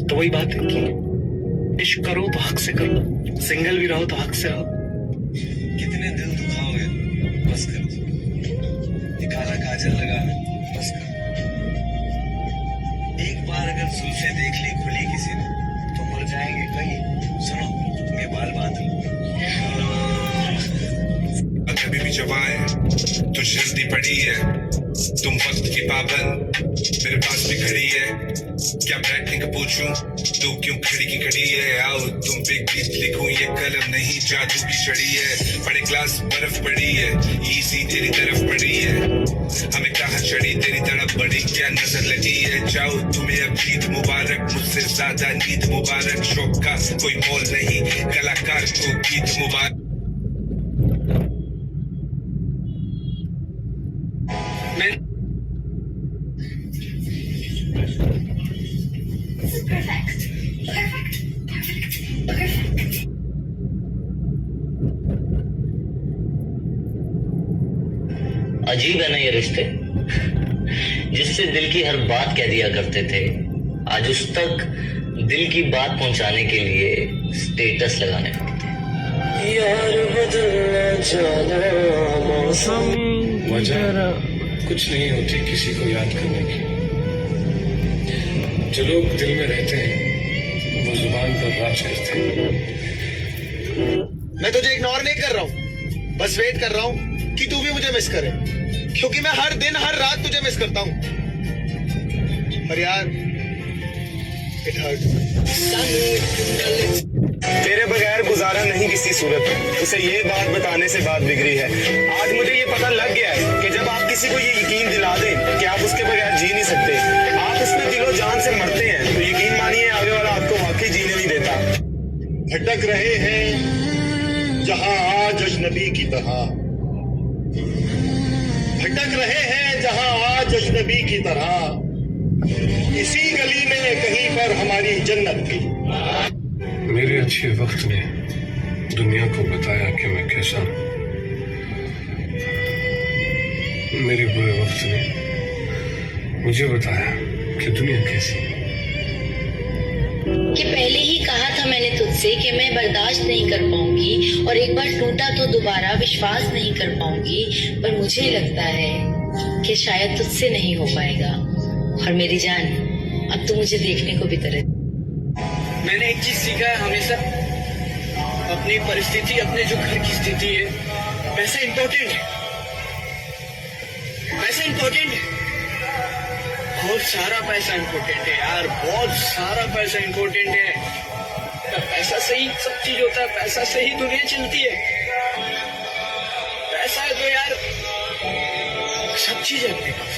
तो वही बात है कि इश्क करो तो हक से करो, सिंगल भी रहो तो हक से रहो। कितने दिल दुखाओगे, बस कर। ये काला काजल लगाना बस कर। एक बार अगर जुल्फे देख ली खुली किसी ने तो मर जाएंगे कई। सुनो, तुम ये बाल बांध लो। कभी भी जवा है तो जल्दी पड़ी है, तुम वक्त की पाबंद मेरे पास भी खड़ी है। क्या बैठने का पूछूं, तू क्यों खड़ी की खड़ी है। आओ तुम पे गीत लिखूं, ये कलम नहीं जादू की छड़ी है। बड़े ग्लास बर्फ पड़ी है, इजी तेरी तरफ पड़ी है। हमें कहाँ चढ़ी तेरी तड़प बड़ी, क्या नजर लगी है। जाओ तुम्हें अब ईद मुबारक, मुझसे ज्यादा नींद मुबारक। शौक का कोई मोल नहीं, कलाकार को गीत मुबारक। अजीब है ना ये रिश्ते, जिससे दिल की हर बात कह दिया करते थे, आज उस तक दिल की बात पहुंचाने के लिए स्टेटस लगाने पड़ते हैं। यार बदलना जाना मौसम, वजह कुछ नहीं होती किसी को याद करने की। जो लोग दिल में रहते हैं वो जुबान पर राज करते हैं। मैं तुझे इग्नोर नहीं कर रहा हूँ, बस वेट कर रहा हूँ कि तू भी मुझे मिस करे, क्योंकि मैं हर दिन हर रात तुझे मिस करता हूँ। पर यार इट हर्ट। तेरे बगैर गुजारा नहीं किसी सूरत में, उसे ये बात बताने से बात बिगड़ी है। आज मुझे ये पता लग गया है कि जब आप किसी को ये यकीन दिला दें कि आप उसके बगैर जी नहीं सकते, आप उसमें दिलो जान से मरते हैं, तो यकीन मानिए आगे वाला आपको वाकई जीने नहीं देता। भटक रहे हैं जहां आज अजनबी की तरह, भटक रहे हैं जहां आज अजनबी की तरह। इसी गली में कहीं पर हमारी जन्नत थी। मेरे अच्छे वक्त ने दुनिया को बताया कि मैं कैसा हूं। मेरे बुरे वक्त ने मुझे बताया कि दुनिया कैसी है। कि पहले ही कहा था मैंने तुझसे कि मैं बर्दाश्त नहीं कर पाऊंगी, और एक बार टूटा तो दोबारा विश्वास नहीं कर पाऊंगी। पर मुझे लगता है कि शायद तुझसे नहीं हो पाएगा। और मेरी जान, अब तो मुझे देखने को भी तरस। मैंने एक चीज सीखा है हमेशा, अपनी परिस्थिति, अपने जो घर की स्थिति है, पैसा इंपॉर्टेंट है, पैसा इंपॉर्टेंट है, बहुत सारा पैसा इंपॉर्टेंट है यार, बहुत सारा पैसा इंपॉर्टेंट है। पैसा से ही सब चीज होता है, पैसा से ही दुनिया चलती है। पैसा है तो यार सब चीज है अपने पास।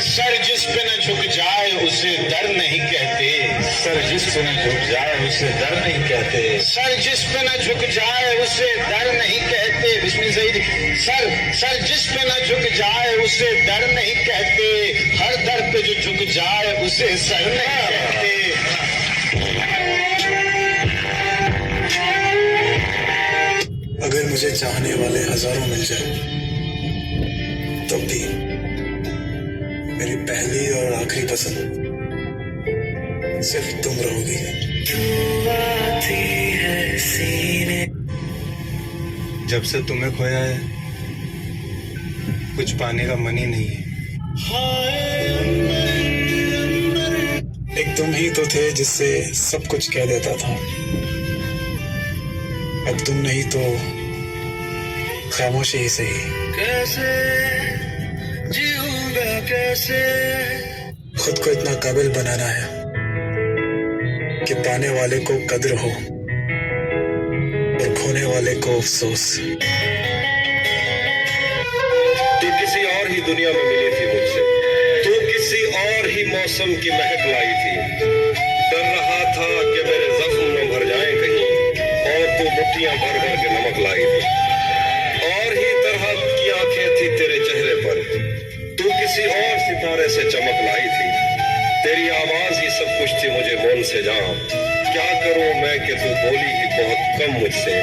सर जिस पे न झुक जाए उसे दर नहीं कहते, सर जिस पे न झुक जाए उसे दर नहीं कहते, सर जिस पे न झुक जाए उसे दर नहीं कहते। बिस्मिल सईद। सर जिस पे न झुक जाए उसे दर नहीं कहते, हर दर पे जो झुक जाए उसे सर नहीं कहते। अगर मुझे चाहने वाले हजारों मिल जाए तब भी मेरी पहली और आखिरी पसंद सिर्फ तुम रहोगी। जब से तुम्हें खोया है कुछ पाने का मन ही नहीं है। एक तुम ही तो थे जिससे सब कुछ कह देता था, अब तुम नहीं तो खामोशी ही सही। कैसे जीऊंगा कैसे। खुद को इतना काबिल बनाना है कि पाने वाले को कद्र हो और खोने वाले को अफसोस। तू किसी और ही दुनिया में मिली थी मुझसे, तू किसी और ही मौसम की महक लाई थी। डर रहा था कि मेरे जख्म न भर जाए कहीं, और तू मुट्ठियां भर भर के नमक लाई थी। और ही तरह की आंखें थी तेरे चेहरे पर, तू किसी और सितारे से चमक लाई थी। तेरी आवाज ही सब कुछ थी मुझे मौन से जान। क्या करूं मैं कि तू बोली ही बहुत कम मुझसे।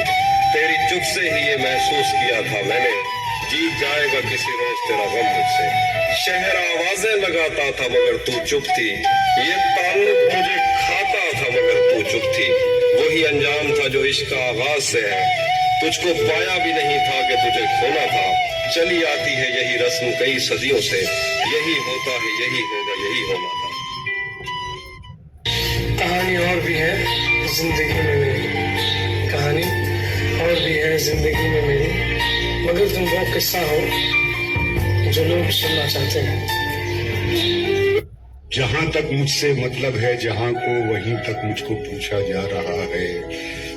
तेरी चुप से ही ये महसूस किया था मैंने, जीत जाएगा किसी रोज तेरा गम मुझसे। शहर आवाज आवाजें लगाता था मगर तू चुप थी, ये ताल्लुक मुझे खाता था मगर तू चुप थी। वही अंजाम था जो इश्क का आगाज से है, तुझको पाया भी नहीं था कि तुझे खोना था। चली आती है यही रस्म कई सदियों से, यही होता है यही होगा यही होना था। कहानी और भी है जिंदगी में मेरी, कहानी और भी है जिंदगी में मेरी, मगर तुम वो किस्सा हो जो लोग सुनना चाहते हैं। जहां तक मुझसे मतलब है जहां को, वहीं तक मुझको पूछा जा रहा है।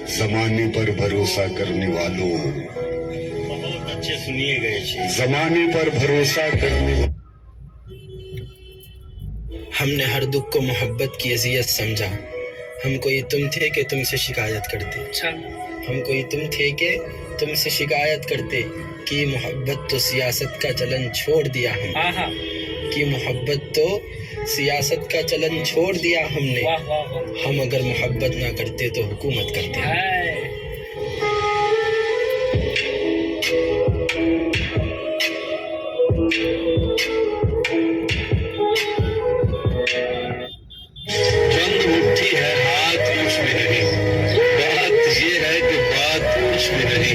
जमाने पर भरोसा करने वालों, बहुत अच्छे सुनिए गए। जमाने पर भरोसा करने हमने हर दुख को मोहब्बत की अजियत समझा, हम कोई तुम थे कि तुमसे शिकायत करते। अच्छा, हम कोई तुम थे कि तुमसे शिकायत करते कि मोहब्बत तो सियासत का चलन छोड़ दिया हम, कि मोहब्बत तो सियासत का चलन छोड़ दिया हमने। हम अगर मोहब्बत ना करते तो हुकूमत करते। बंद मुट्ठी है हाथ कुछ भी नहीं, बात ये है कि बात कुछ भी नहीं।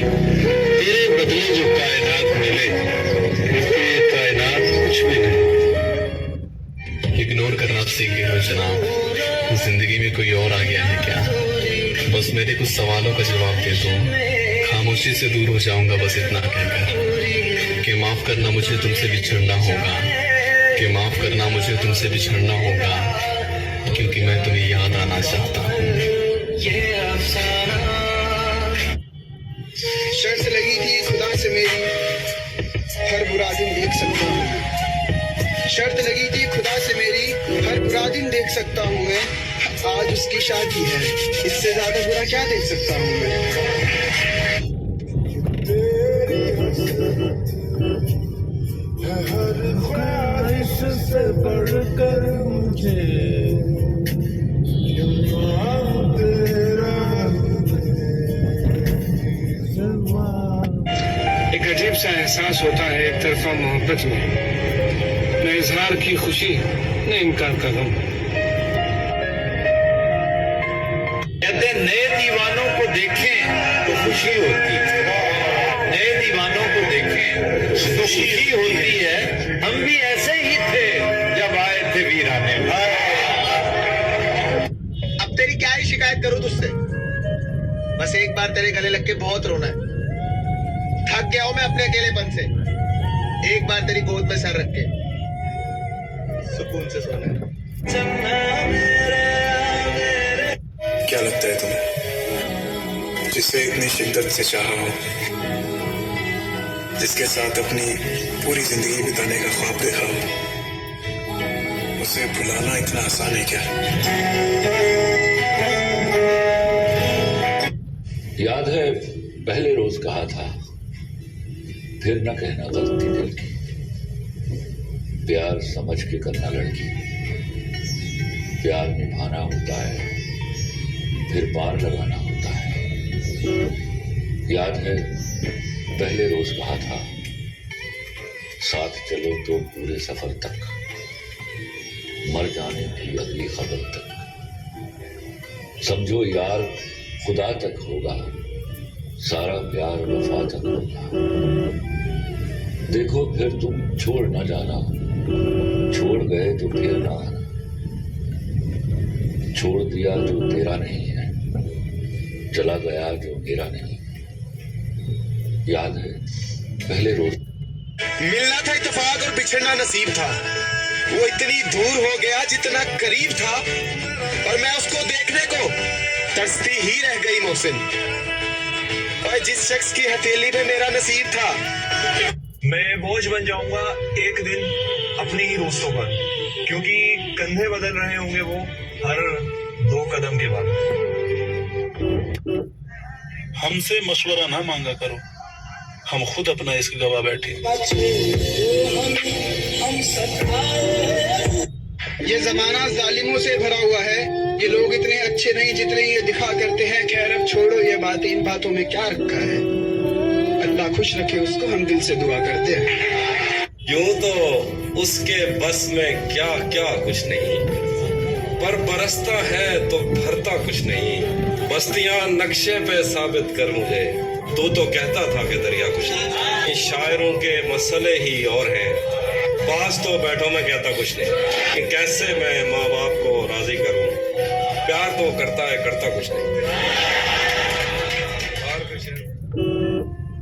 तेरे बदले जो कायनात मिले, ये कायनात कुछ भी नहीं। इग्नोर करना सीख गए हो जनाब, जिंदगी में कोई और आ गया है क्या? बस मेरे कुछ सवालों का जवाब दे दो, खामोशी से दूर हो जाऊंगा बस इतना कहकर कि माफ करना मुझे तुमसे बिछड़ना होगा, कि माफ करना मुझे तुमसे बिछड़ना होगा, क्योंकि मैं तुम्हें याद आना चाहता हूँ। शर्त लगी थी खुदा से मेरी, हर बुरा दिन देख सकता हूँ। शर्त लगी थी खुदा से मेरी, हर बुरा दिन देख सकता हूँ मैं। आज उसकी शादी है, इससे ज्यादा बुरा क्या देख सकता हूँ मैं। हर ख्वाहिश से बढ़कर मुझे एक अजीब सा एहसास होता है एक तरफा मोहब्बत में, न इजहार की खुशी न इनकार का गम। कहते नए दीवानों को देखें तो खुशी होती है, नए दीवानों को देखें तो खुशी होती है। हम भी ऐसे ही थे जब आए थे वीराने। अब तेरी क्या ही शिकायत करूं तुझसे, बस एक बार तेरे गले लग के बहुत रोना है। थक गया हूं मैं अपने अकेलेपन से, एक बार तेरी गोद में सर रख के सुकून से सोना है। क्या लगता है तुम्हें, जिसे इतनी शिद्दत से चाहा हो, जिसके साथ अपनी पूरी जिंदगी बिताने का ख्वाब देखा हो, उसे भुलाना इतना आसान है क्या? याद है पहले रोज कहा था, फिर न कहना गलती दिल की, प्यार समझ के करना लड़की, प्यार निभाना होता है फिर पार लगाना होता है। याद है पहले रोज कहा था, साथ चलो तो पूरे सफर तक, मर जाने की अगली खबर तक। समझो यार खुदा तक होगा, सारा प्यार वफा तक होगा। देखो फिर तुम छोड़ ना जाना, छोड़ गए तो फिर ना आना, छोड़ दिया जो तेरा नहीं है, चला गया जो मेरा नहीं। याद है पहले रोज मिलना था इत्तेफाक और बिछड़ना नसीब था। वो इतनी दूर हो गया जितना करीब था, और मैं उसको देखने को तरसती ही रह गई मोहसिन। और जिस शख्स की हथेली में मेरा नसीब था, मैं बोझ बन जाऊंगा एक दिन अपने ही दोस्तों पर, क्योंकि कंधे बदल रहे होंगे वो हर 2 कदम के बाद। हमसे मशवरा ना मांगा करो, हम खुद अपना इश्क गवा बैठे। ये जमाना जालिमों से भरा हुआ है, ये लोग इतने अच्छे नहीं जितने ये दिखा करते हैं। खैर अब छोड़ो ये बातें, इन बातों में क्या रखा है। अल्लाह खुश रखे उसको, हम दिल से दुआ करते हैं। यूं तो उसके बस में क्या क्या कुछ नहीं, पर बरसता है तो भरता कुछ नहीं। बस्तियां नक्शे पे साबित कर मुझे, तू तो कहता था कि दरिया कुछ नहीं। शायरों के मसले ही और हैं, पास तो बैठो मैं कहता कुछ नहीं कि कैसे मैं माँ बाप को राजी करूं। प्यार तो करता है करता कुछ नहीं।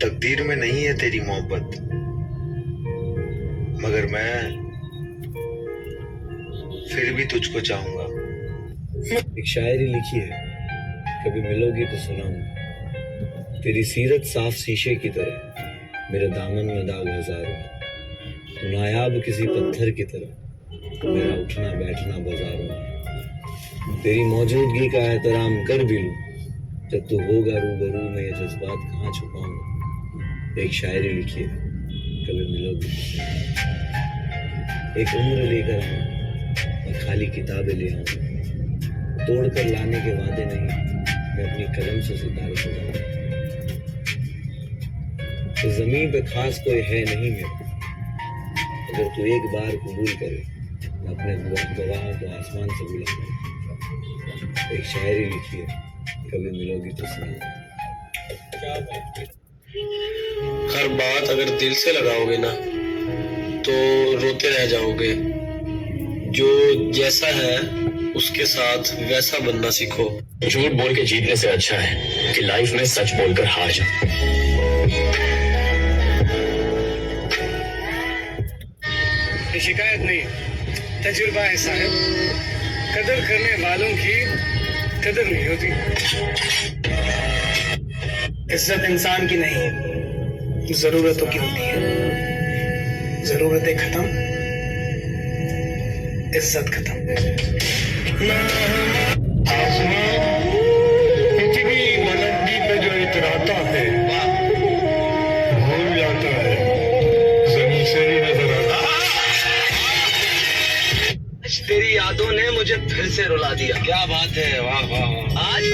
तकदीर में नहीं है तेरी मोहब्बत, मगर मैं फिर भी तुझको चाहूंगा। एक शायरी लिखी है, कभी मिलोगी तो सुनाऊंगा। तेरी सीरत साफ शीशे की तरह, मेरे दामन में दाग हजारों। तू नायाब किसी पत्थर की तरह, मेरा उठना बैठना बाजारों में। तेरी मौजूदगी का एहतराम कर भी लूं, जब तू होगा रूबरू में ये जज्बात कहाँ छुपाऊंगा। एक शायरी लिखी है, कभी मिलोगी तो सुनाऊंगा। एक उम्र लेकर आऊं और खाली किताबें ले आऊं, तोड़ कर लाने के वादे नहीं, मैं अपनी कलम से सितारे सजाऊंगा। इस जमीन पे खास कोई है नहीं मेरा, अगर तू एक बार कबूल करे, मैं अपने गवाहों को आसमान से बुलाऊंगा। एक शायरी लिखी है, कभी मिलोगी तो सुनाऊंगा। क्या बात है। हर बात अगर दिल से लगाओगे ना तो रोते रह जाओगे। जो जैसा है उसके साथ वैसा बनना सीखो। झूठ बोल के जीतने से अच्छा है कि लाइफ में सच बोलकर हार जाओ। ये शिकायत नहीं, तजुर्बा है साहब। कदर करने वालों की कदर नहीं होती। इज्जत इंसान की नहीं, जरूरतों की होती है। जरूरतें खत्म, इज्जत खत्म। इतनी बुलंदी पे जो इतराता है, भूल जाता है जमीन से ही नजर आता। आज तेरी यादों ने मुझे फिर से रुला दिया। क्या बात है, वाह वाह वाह। आज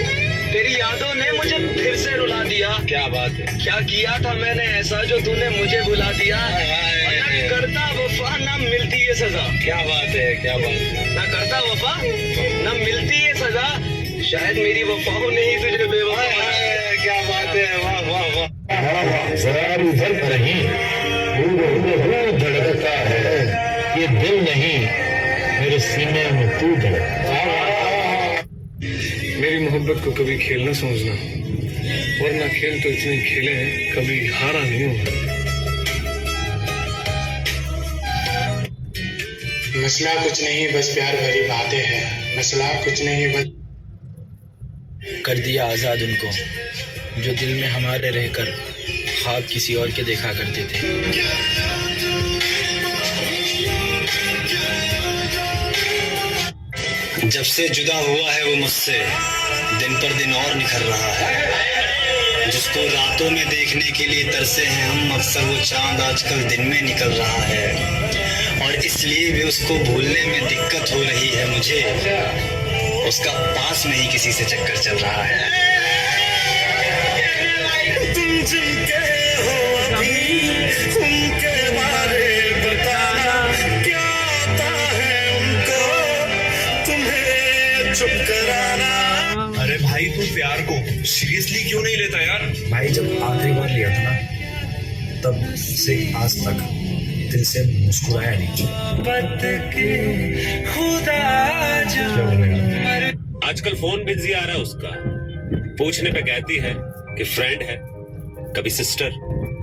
तेरी यादों ने मुझे फिर से रुला दिया। क्या बात है। क्या किया था मैंने ऐसा जो तूने मुझे भुला दिया। न करता वफा न मिलती है सजा। क्या बात है, क्या बात है। न करता वफा न मिलती है सजा, शायद मेरी वफाओं ने ही तुझे बेवफा। क्या बात है, वाह वाह वाह। जरा इधर नहीं, धड़कता है ये दिल नहीं, मेरे सीने में तू धड़कता। मेरी मोहब्बत को कभी खेल न समझना, वरना खेल तो इतने खेले हैं कभी हारा नहीं हुआ। मसला कुछ नहीं बस प्यार भरी बातें हैं। मसला कुछ नहीं बस कर दिया आजाद उनको जो दिल में हमारे रहकर ख्वाब किसी और के देखा करते थे। जब से जुदा हुआ है वो मुझसे, दिन पर दिन और निखर रहा है। जिसको रातों में देखने के लिए तरसे हैं हम, अक्सर वो चांद आजकल दिन में निकल रहा है। और इसलिए भी उसको भूलने में दिक्कत हो रही है मुझे, उसका पास में ही किसी से चक्कर चल रहा है। तुम जिनके हो अभी, उनके बारे बताना, क्या आता है उनको तुम्हें चुप कराना। अरे भाई तू प्यार को सीरियसली क्यों नहीं लेता यार? भाई जब आखिरी बार लिया था ना, तब से आज तक दिल से मुस्कुराया नहीं। आजकल फोन बिजी आ रहा है उसका, पूछने पे कहती है कि फ्रेंड है, कभी सिस्टर,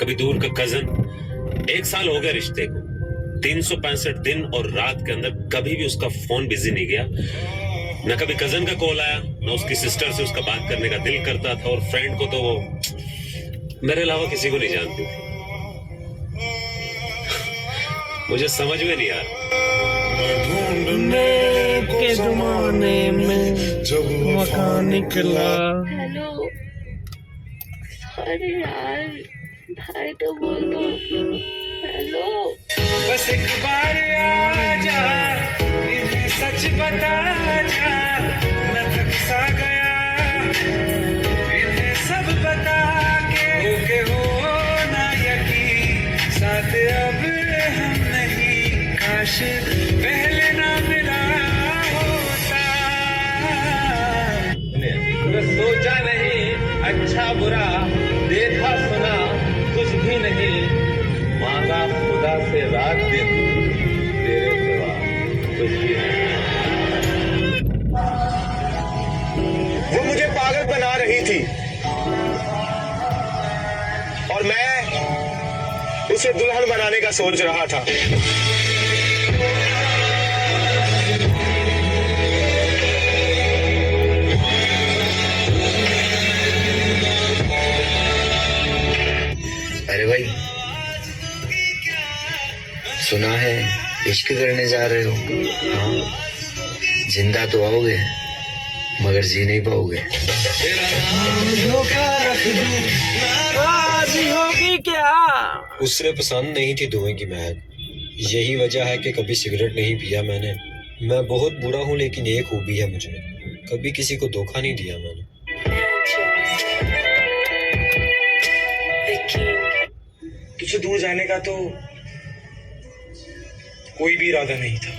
कभी दूर का कजन। 1 साल हो गया रिश्ते को, 365 दिन और रात के अंदर कभी भी उसका फोन बिजी नहीं गया। न कभी कजन का कॉल आया, न उसकी सिस्टर से उसका बात करने का दिल करता था। और फ्रेंड को तो वो मेरे अलावा किसी को नहीं जानती थी। मुझे समझ में नहीं आ रहा। ढूंढने के जमाने में जब वफा निकला। हेलो। अरे यार भाई तो बोल दो। हेलो। बस एक बार आजा, इन्हें सच बता जा, मैं थक सा गया इन्हें सब बता के हो ना यकीन, साथ अब हम नहीं काश पहले ना मिला होता। सोचा नहीं अच्छा बुरा देखा सुना कुछ भी नहीं, मांगा खुदा से रात दिन तेरे सिवा कुछ भी नहीं। वो मुझे पागल बना रही थी और मैं उसे दुल्हन बनाने का सोच रहा था। अरे भाई, सुना है इश्क करने जा रहे हो? हाँ, जिंदा तो आओगे मगर जी नहीं पाओगे। होगी क्या? उससे पसंद नहीं थी धुएं की महक, यही वजह है कि कभी सिगरेट नहीं पिया मैंने। मैं बहुत बुरा हूँ लेकिन एक खूबी है मुझे, कभी किसी को धोखा नहीं दिया मैंने। तुझे दूर जाने का तो कोई भी इरादा नहीं था,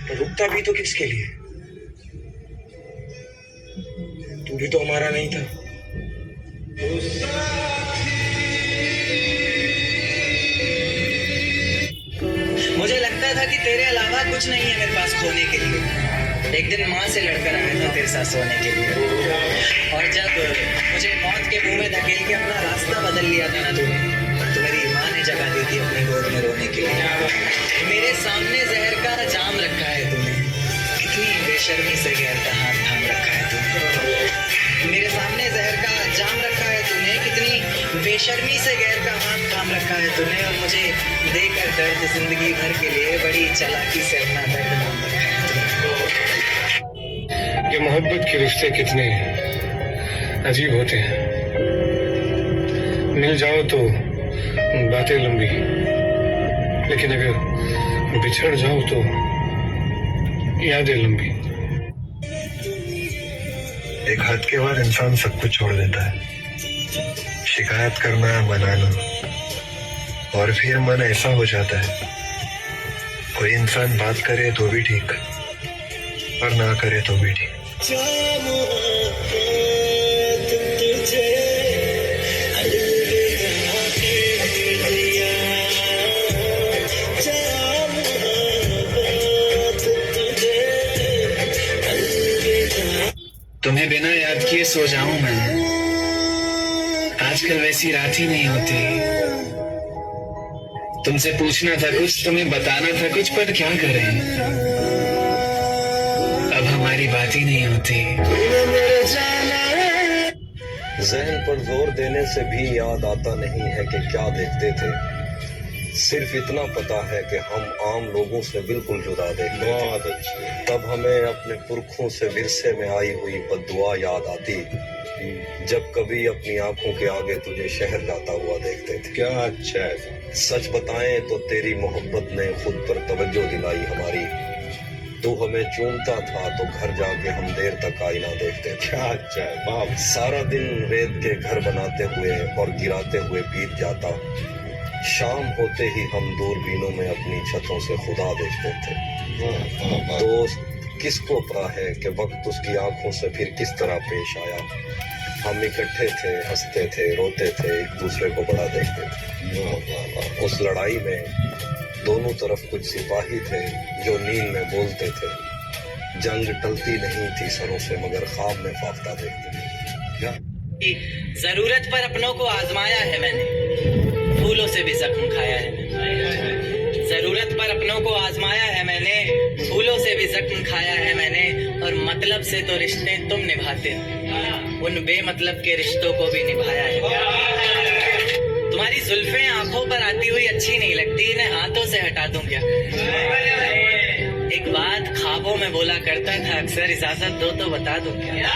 पर रुकता भी तो किसके लिए? तू भी तो हमारा नहीं था। मुझे लगता था कि तेरे अलावा कुछ नहीं है मेरे पास खोने के लिए। एक दिन माँ से लड़कर आया था तेरे साथ सोने के लिए, और जब मुझे मौत के मुंह में धकेल के अपना रास्ता बदल लिया था ना तूने, तो मेरी माँ ने जगह दी थी अपनी गोद में रोने के लिए। मेरे सामने जहर का जाम रखा है तूने, कितनी बेशर्मी से गैर का हाथ थाम रखा है तूने। मेरे सामने जहर का जाम रखा है तूने, कितनी बेशर्मी से गैर का हाथ थाम रखा है तूने, और मुझे देकर दर्द जिंदगी भर के लिए बड़ी चालाकी से अपना दर्द नाम रखा है तूने। ये मोहब्बत के रिश्ते कितने अजीब होते हैं। मिल जाओ तो बातें लंबी, लेकिन अगर बिछड़ जाओ तो यादें लंबी। एक हद के बाद इंसान सब कुछ छोड़ देता है, शिकायत करना, मनाना, और फिर मन ऐसा हो जाता है कोई इंसान बात करे तो भी ठीक और ना करे तो भी ठीक। तुम्हें बिना याद किए सो जाऊं मैं, आजकल वैसी रात ही नहीं होती। तुमसे पूछना था कुछ, तुम्हें बताना था कुछ, पर क्या करें, अब हमारी बात ही नहीं होती। जहन पर जोर देने से भी याद आता नहीं है कि क्या देखते थे, सिर्फ इतना पता है कि हम आम लोगों से बिल्कुल जुदा देखते थे। तब हमें अपने पुरखों से विरसे में आई हुई बद्दुआ याद आती, जब कभी अपनी आंखों के आगे तुझे शहर जाता हुआ देखते थे। क्या अच्छा है। सच बताएं तो तेरी मोहब्बत ने खुद पर तवज्जो दिलाई हमारी। तू हमें चूमता था तो घर जाके हम देर तक आईना देखते थे। क्या अच्छा है बाप। सारा दिन रेत के घर बनाते हुए और गिराते हुए बीत जाता, शाम होते ही हम दूरबीनों में अपनी छतों से खुदा देखते थे। दोस्त किसको पता है कि वक्त उसकी आंखों से फिर किस तरह पेश आया। हम इकट्ठे थे, हंसते थे, रोते थे, एक दूसरे को बड़ा देखते थे। उस लड़ाई में दोनों तरफ कुछ सिपाही थे जो नींद में बोलते थे। जंग टलती नहीं थी सरों से मगर ख्वाब में फाख्ता देखते थे। जरूरत पर अपनों को आजमाया है मैंने, फूलों से भी जख्म खाया है मैंने। जरूरत पर अपनों को आजमाया है मैंने, फूलों से भी जख्म खाया है मैंने। और मतलब से तो रिश्ते तुम निभाते हो, उन बेमतलब के रिश्तों को भी निभाया है। तुम्हारी जुल्फें आंखों पर आती हुई अच्छी नहीं लगती, इन्हें हाथों से हटा दूं क्या? एक बात ख्वाबों में बोला करता था अक्सर, इजाजत दो तो बता दूं क्या?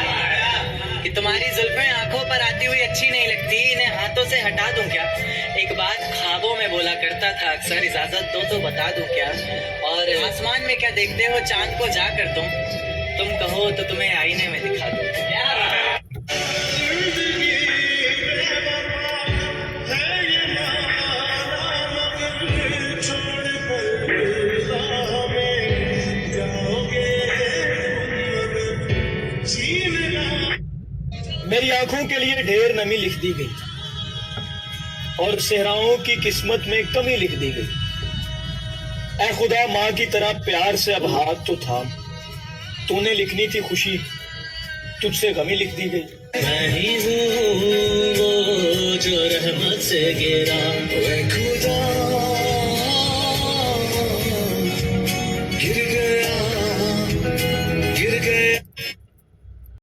कि तुम्हारी जुल्फें आंखों पर आती हुई अच्छी नहीं लगती, इन्हें हाथों से हटा दूं क्या? एक बात ख्वाबों में बोला करता था अक्सर, इजाजत दो तो बता दूं क्या? और आसमान में क्या देखते हो, चांद को जा कर तुम कहो तो तुम्हें आईने में दिखा दूं। मेरी आंखों के लिए ढेर नमी लिख दी गई और सेहराओं की किस्मत में कमी लिख दी गई। ऐ खुदा, माँ की तरह प्यार से अब हाथ तो थाम, तूने लिखनी थी खुशी, तुझसे गमी लिख दी गई। मैं ही हूँ वो जो रहमत से गिरा,